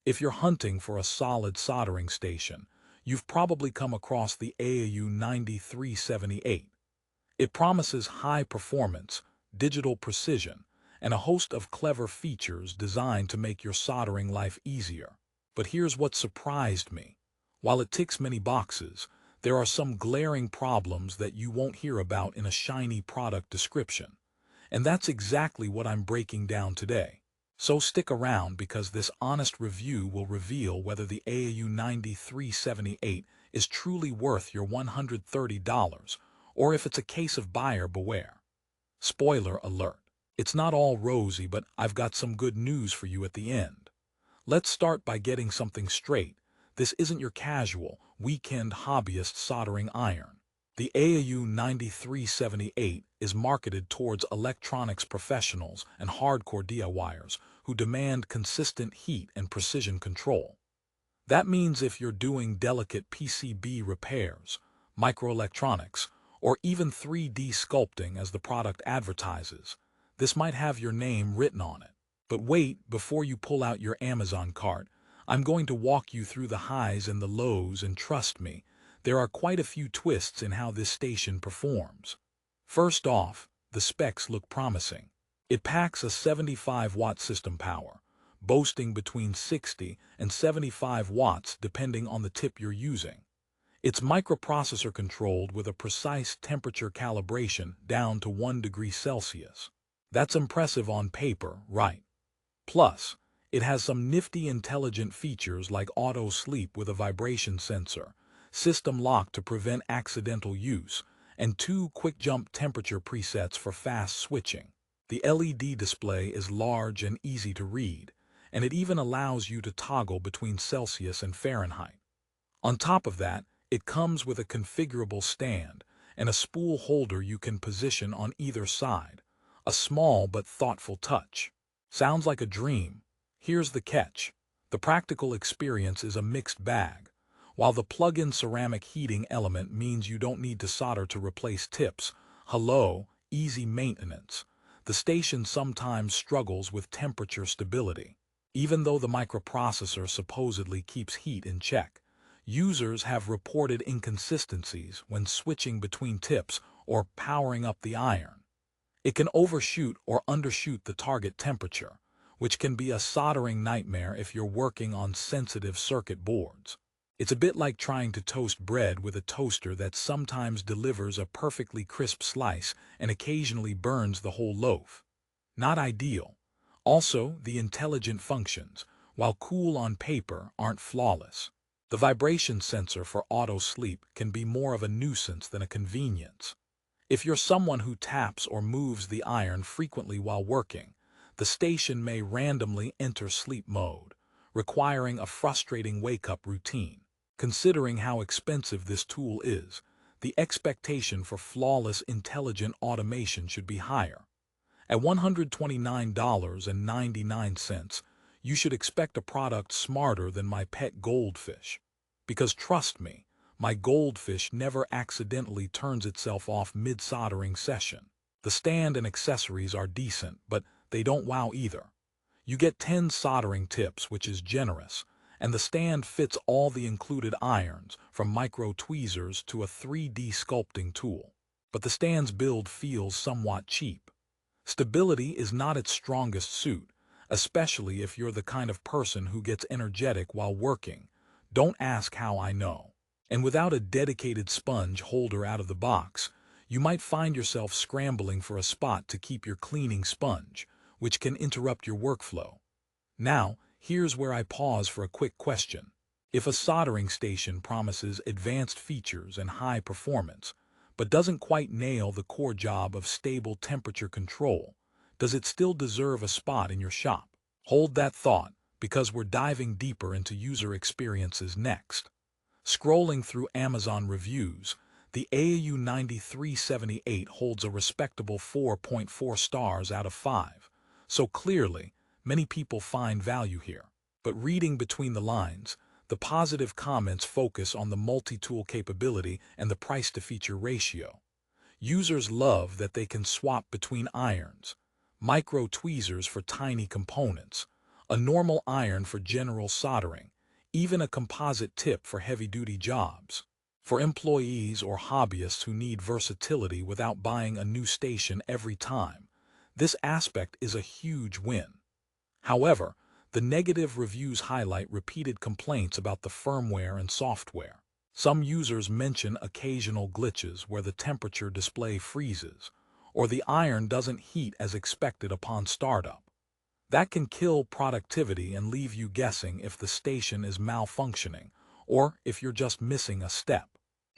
If you're hunting for a solid soldering station, you've probably come across the Aoyue 9378. It promises high performance, digital precision, and a host of clever features designed to make your soldering life easier. But here's what surprised me. While it ticks many boxes, there are some glaring problems that you won't hear about in a shiny product description. And that's exactly what I'm breaking down today. So stick around because this honest review will reveal whether the Aoyue 9378 is truly worth your $130 or if it's a case of buyer beware. Spoiler alert. It's not all rosy, but I've got some good news for you at the end. Let's start by getting something straight. This isn't your casual, weekend hobbyist soldering iron. The Aoyue 9378 is marketed towards electronics professionals and hardcore DIYers who demand consistent heat and precision control. That means if you're doing delicate PCB repairs, microelectronics, or even 3D sculpting as the product advertises, this might have your name written on it. But wait, before you pull out your Amazon cart, I'm going to walk you through the highs and the lows, and trust me, there are quite a few twists in how this station performs. First off, the specs look promising. It packs a 75-watt system power, boasting between 60 and 75 watts depending on the tip you're using. It's microprocessor controlled with a precise temperature calibration down to 1 degree Celsius. That's impressive on paper, right? Plus, it has some nifty intelligent features like auto sleep with a vibration sensor, system lock to prevent accidental use, and 2 quick jump temperature presets for fast switching. The LED display is large and easy to read, and it even allows you to toggle between Celsius and Fahrenheit. On top of that, it comes with a configurable stand and a spool holder you can position on either side, a small but thoughtful touch. Sounds like a dream. Here's the catch. The practical experience is a mixed bag. While the plug-in ceramic heating element means you don't need to solder to replace tips, easy maintenance, the station sometimes struggles with temperature stability. Even though the microprocessor supposedly keeps heat in check, users have reported inconsistencies when switching between tips or powering up the iron. It can overshoot or undershoot the target temperature, which can be a soldering nightmare if you're working on sensitive circuit boards. It's a bit like trying to toast bread with a toaster that sometimes delivers a perfectly crisp slice and occasionally burns the whole loaf. Not ideal. Also, the intelligent functions, while cool on paper, aren't flawless. The vibration sensor for auto sleep can be more of a nuisance than a convenience. If you're someone who taps or moves the iron frequently while working, the station may randomly enter sleep mode, requiring a frustrating wake-up routine. Considering how expensive this tool is, the expectation for flawless intelligent automation should be higher. At $129.99, you should expect a product smarter than my pet goldfish. Because trust me, my goldfish never accidentally turns itself off mid-soldering session. The stand and accessories are decent, but they don't wow either. You get 10 soldering tips, which is generous, and the stand fits all the included irons, from micro tweezers to a 3D sculpting tool. But the stand's build feels somewhat cheap. Stability is not its strongest suit, especially if you're the kind of person who gets energetic while working. Don't ask how I know. And without a dedicated sponge holder out of the box, you might find yourself scrambling for a spot to keep your cleaning sponge, which can interrupt your workflow. Now, here's where I pause for a quick question. If a soldering station promises advanced features and high performance, but doesn't quite nail the core job of stable temperature control, does it still deserve a spot in your shop? Hold that thought, because we're diving deeper into user experiences next. Scrolling through Amazon reviews, the Aoyue 9378 holds a respectable 4.4 stars out of 5, so clearly, many people find value here. But reading between the lines, the positive comments focus on the multi-tool capability and the price-to-feature ratio. Users love that they can swap between irons, micro tweezers for tiny components, a normal iron for general soldering, even a composite tip for heavy-duty jobs. For employees or hobbyists who need versatility without buying a new station every time, this aspect is a huge win. However, the negative reviews highlight repeated complaints about the firmware and software. Some users mention occasional glitches where the temperature display freezes, or the iron doesn't heat as expected upon startup. That can kill productivity and leave you guessing if the station is malfunctioning, or if you're just missing a step.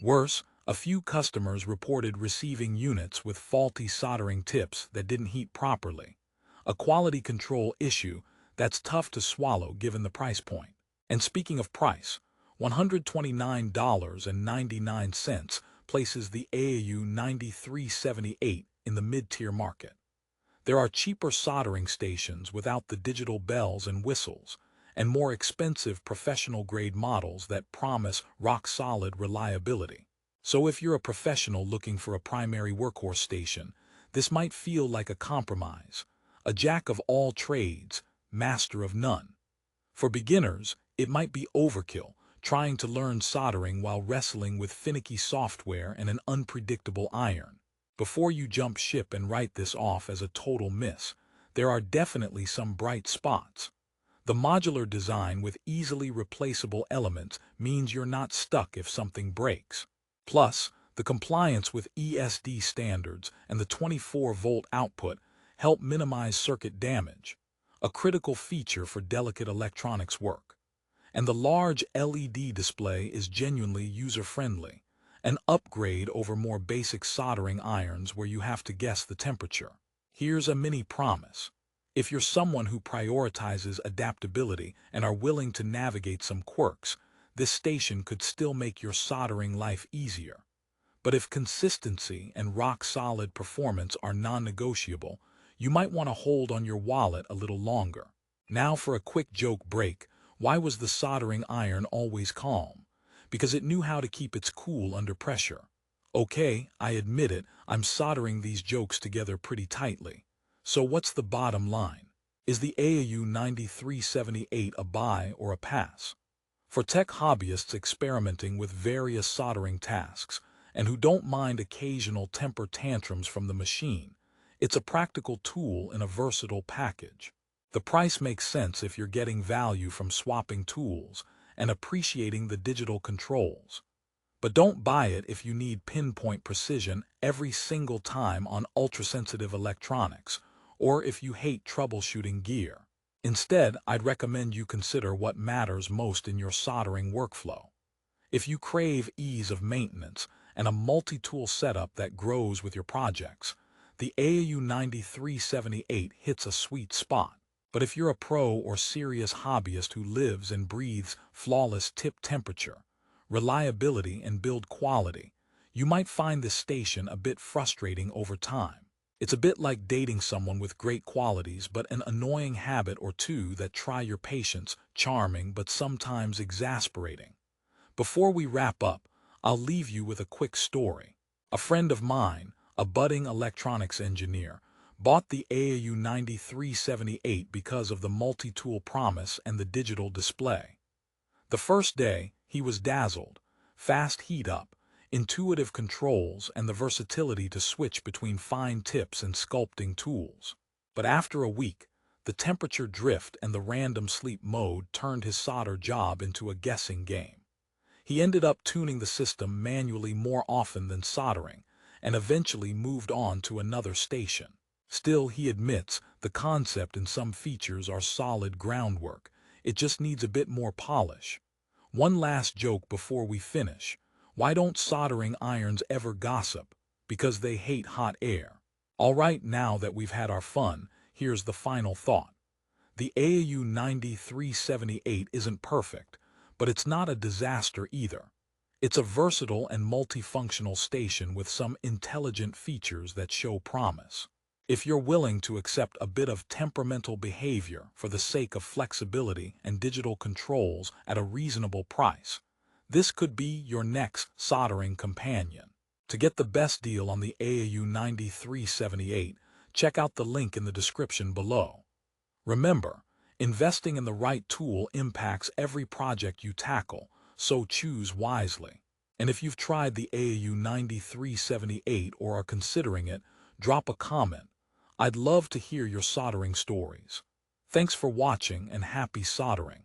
Worse, a few customers reported receiving units with faulty soldering tips that didn't heat properly. A quality control issue that's tough to swallow given the price point. And speaking of price, $129.99 places the Aoyue 9378 in the mid-tier market. There are cheaper soldering stations without the digital bells and whistles, and more expensive professional-grade models that promise rock-solid reliability. So if you're a professional looking for a primary workhorse station, this might feel like a compromise, a jack of all trades, master of none. For beginners, it might be overkill, trying to learn soldering while wrestling with finicky software and an unpredictable iron. Before you jump ship and write this off as a total miss, there are definitely some bright spots. The modular design with easily replaceable elements means you're not stuck if something breaks. Plus, the compliance with ESD standards and the 24-volt output help minimize circuit damage, a critical feature for delicate electronics work. And the large LED display is genuinely user-friendly, an upgrade over more basic soldering irons where you have to guess the temperature. Here's a mini promise. If you're someone who prioritizes adaptability and are willing to navigate some quirks, this station could still make your soldering life easier. But if consistency and rock-solid performance are non-negotiable, you might want to hold on your wallet a little longer. Now for a quick joke break. Why was the soldering iron always calm? Because it knew how to keep its cool under pressure. Okay, I admit it, I'm soldering these jokes together pretty tightly. So what's the bottom line? Is the Aoyue 9378 a buy or a pass? For tech hobbyists experimenting with various soldering tasks, and who don't mind occasional temper tantrums from the machine, it's a practical tool in a versatile package. The price makes sense if you're getting value from swapping tools and appreciating the digital controls. But don't buy it if you need pinpoint precision every single time on ultra-sensitive electronics, or if you hate troubleshooting gear. Instead, I'd recommend you consider what matters most in your soldering workflow. If you crave ease of maintenance and a multi-tool setup that grows with your projects, the Aoyue 9378 hits a sweet spot. But if you're a pro or serious hobbyist who lives and breathes flawless tip temperature, reliability, and build quality, you might find this station a bit frustrating over time. It's a bit like dating someone with great qualities but an annoying habit or two that try your patience, charming but sometimes exasperating. Before we wrap up, I'll leave you with a quick story. A friend of mine, a budding electronics engineer, bought the Aoyue 9378 because of the multi-tool promise and the digital display. The first day, he was dazzled. Fast heat up, intuitive controls, and the versatility to switch between fine tips and sculpting tools. But after a week, the temperature drift and the random sleep mode turned his solder job into a guessing game. He ended up tuning the system manually more often than soldering, and eventually moved on to another station. Still, he admits, the concept and some features are solid groundwork. It just needs a bit more polish. One last joke before we finish. Why don't soldering irons ever gossip? Because they hate hot air. Alright, now that we've had our fun, here's the final thought. The Aoyue 9378 isn't perfect, but it's not a disaster either. It's a versatile and multifunctional station with some intelligent features that show promise. If you're willing to accept a bit of temperamental behavior for the sake of flexibility and digital controls at a reasonable price, this could be your next soldering companion. To get the best deal on the Aoyue 9378, check out the link in the description below. Remember, Investing in the right tool impacts every project you tackle, so choose wisely. And if you've tried the Aoyue 9378 or are considering it, drop a comment. I'd love to hear your soldering stories. Thanks for watching and happy soldering.